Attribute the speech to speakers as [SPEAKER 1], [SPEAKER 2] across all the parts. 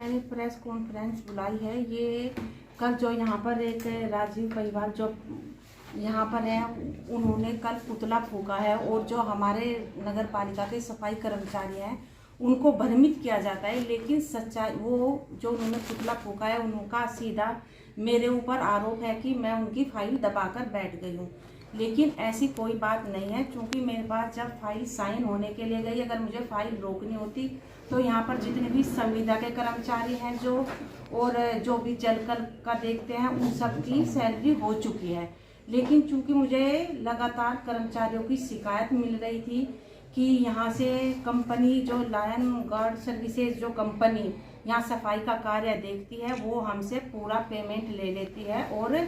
[SPEAKER 1] मैंने press conference बुलाई है। ये कल जो यहाँ पर एक राजीव परिवार जो यहाँ पर है, उन्होंने कल पुतला फूंका है और जो हमारे नगर पालिका के सफाई कर्मचारी हैं उनको भ्रमित किया जाता है। लेकिन सच्चाई वो जो उन्होंने पुतला फूंका है उनका सीधा मेरे ऊपर आरोप है कि मैं उनकी फाइल दबाकर बैठ गई हूँ, लेकिन ऐसी कोई बात नहीं है। क्योंकि मेरे पास जब फाइल साइन होने के लिए गई, अगर मुझे फाइल रोकनी होती तो यहाँ पर जितने भी संविदा के कर्मचारी हैं जो और जो भी जलकर का देखते हैं उन सब की सैलरी हो चुकी है। लेकिन चूंकि मुझे लगातार कर्मचारियों की शिकायत मिल रही थी कि यहाँ से कंपनी जो लायन गार्ड सर्विसेज जो कंपनी यहाँ सफाई का कार्य देखती है वो हमसे पूरा पेमेंट ले लेती है और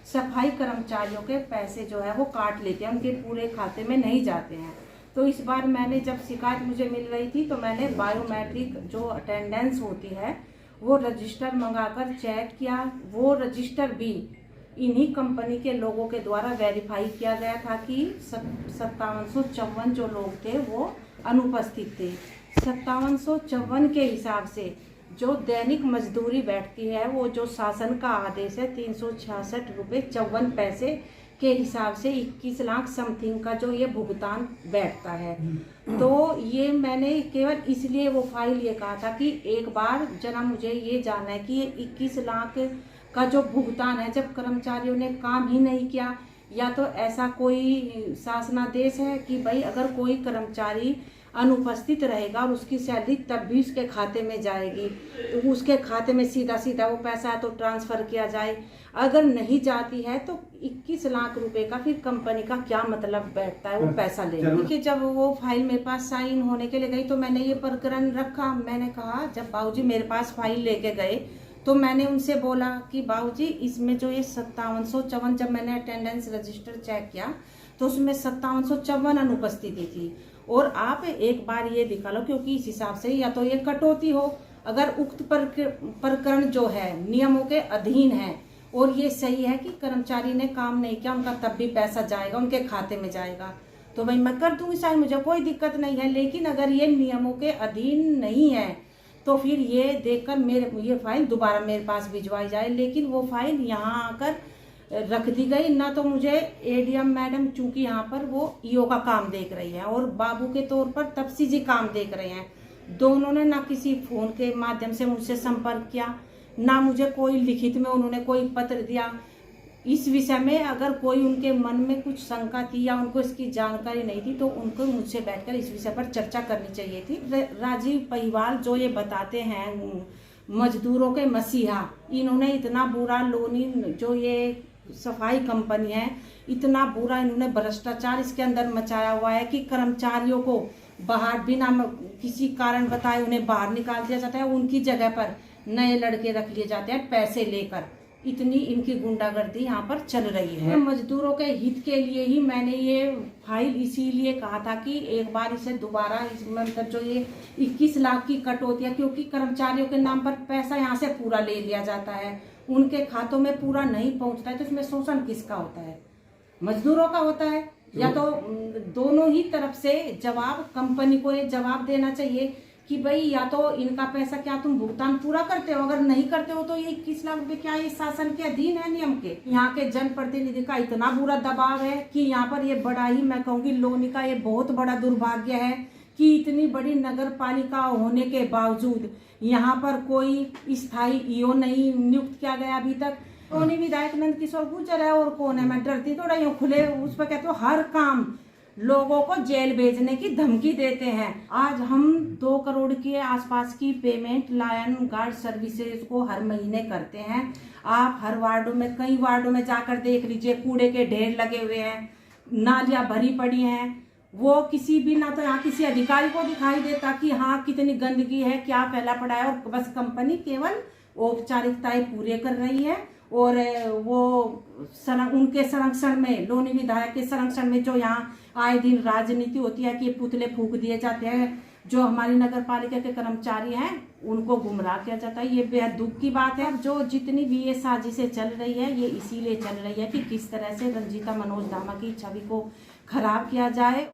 [SPEAKER 1] सफाई कर्मचारियों के पैसे जो है वो काट लेते हैं, उनके पूरे खाते में नहीं जाते हैं। तो इस बार मैंने जब शिकायत मुझे मिल रही थी तो मैंने बायोमेट्रिक जो अटेंडेंस होती है वो रजिस्टर मंगाकर चेक किया। वो रजिस्टर भी इन्हीं कंपनी के लोगों के द्वारा वेरीफाई किया गया था कि 5754 जो लोग थे वो अनुपस्थित थे। 5754 के हिसाब से जो दैनिक मजदूरी बैठती है वो जो शासन का आदेश है 366 रुपये 54 पैसे के हिसाब से 21 लाख समथिंग का जो ये भुगतान बैठता है। तो ये मैंने केवल इसलिए वो फाइल ये कहा था कि एक बार जरा मुझे ये जानना है कि ये 21 लाख का जो भुगतान है जब कर्मचारियों ने काम ही नहीं किया, या तो ऐसा कोई शासनादेश है कि भाई अगर कोई कर्मचारी अनुपस्थित रहेगा और उसकी सैलरी तब भी उसके खाते में जाएगी तो उसके खाते में सीधा सीधा वो पैसा तो ट्रांसफ़र किया जाए। अगर नहीं जाती है तो 21 लाख रुपए का फिर कंपनी का क्या मतलब बैठता है वो पैसा लेने। क्योंकि जब वो फाइल मेरे पास साइन होने के लिए गई तो मैंने ये प्रकरण रखा। मैंने कहा, जब बाबूजी मेरे पास फाइल लेके गए तो मैंने उनसे बोला कि बाबूजी इसमें जो ये 5754 जब मैंने अटेंडेंस रजिस्टर चेक किया तो उसमें 5754 अनुपस्थिति थी और आप एक बार ये दिखा लो, क्योंकि इस हिसाब से या तो ये कटौती हो, अगर उक्त प्रकरण जो है नियमों के अधीन है और ये सही है कि कर्मचारी ने काम नहीं किया उनका तब भी पैसा जाएगा, उनके खाते में जाएगा, तो भाई मैं कर दूंगी साइन, मुझे कोई दिक्कत नहीं है। लेकिन अगर ये नियमों के अधीन नहीं है तो फिर ये देखकर ये फाइल दोबारा मेरे पास भिजवाई जाए। लेकिन वो फाइल यहाँ आकर रख दी गई ना। तो मुझे एडीएम मैडम चूंकि यहाँ पर वो ईओ का काम देख रही है और बाबू के तौर पर तपसी जी काम देख रहे हैं, दोनों ने ना किसी फोन के माध्यम से मुझसे संपर्क किया, ना मुझे कोई लिखित में उन्होंने कोई पत्र दिया। इस विषय में अगर कोई उनके मन में कुछ शंका थी या उनको इसकी जानकारी नहीं थी तो उनको मुझसे बैठकर इस विषय पर चर्चा करनी चाहिए थी। राजीव परिवार जो ये बताते हैं मजदूरों के मसीहा, इन्होंने इतना बुरा लोनी जो ये सफाई कंपनी है इतना बुरा इन्होंने भ्रष्टाचार इसके अंदर मचाया हुआ है कि कर्मचारियों को बाहर बिना किसी कारण बताए उन्हें बाहर निकाल दिया जाता है, उनकी जगह पर नए लड़के रख लिए जाते हैं पैसे लेकर। इतनी इनकी गुंडागर्दी यहाँ पर चल रही है। मजदूरों के हित के लिए ही मैंने ये फाइल इसीलिए कहा था कि एक बार इसे दोबारा मतलब जो ये 21 लाख की कटौती है, क्योंकि कर्मचारियों के नाम पर पैसा यहाँ से पूरा ले लिया जाता है, उनके खातों में पूरा नहीं पहुँचता है, तो इसमें शोषण किसका होता है? मजदूरों का होता है। या तो दोनों ही तरफ से जवाब कंपनी को ये जवाब देना चाहिए कि भाई या तो इनका पैसा क्या तुम भुगतान पूरा करते हो, अगर नहीं करते हो तो ये 21 लाख रुपए क्या ये शासन के अधीन है नियम के? यहाँ के जनप्रतिनिधि का इतना बुरा दबाव है कि यहाँ पर ये बड़ा ही मैं कहूँगी लोनी का ये बहुत बड़ा दुर्भाग्य है कि इतनी बड़ी नगर पालिका होने के बावजूद यहाँ पर कोई स्थायी ईओ नहीं नियुक्त किया गया अभी तक। लोनी विधायक नंद किशोर गुर्जर है और कौन है, मैं डरती थोड़ा यूँ खुले उस पर कहते हो हर काम लोगों को जेल भेजने की धमकी देते हैं। आज हम 2 करोड़ के आसपास की पेमेंट लायन गार्ड सर्विसेज को हर महीने करते हैं। आप हर वार्डों में कई वार्डों में जाकर देख लीजिए, कूड़े के ढेर लगे हुए हैं, नालियां भरी पड़ी हैं, वो किसी भी ना तो यहाँ किसी अधिकारी को दिखाई देता कि हाँ कितनी गंदगी है, क्या फैला पड़ा है, और बस कंपनी केवल औपचारिकताएं पूरे कर रही है। और वो उनके संरक्षण में, लोनी विधायक के संरक्षण में जो यहाँ आए दिन राजनीति होती है कि पुतले फूंक दिए जाते हैं, जो हमारी नगर पालिका के कर्मचारी हैं उनको गुमराह किया जाता है। ये बेहद दुख की बात है। जो जितनी भी ये साजिशें चल रही है ये इसीलिए चल रही है कि किस तरह से रंजीता मनोज धामा की छवि को खराब किया जाए।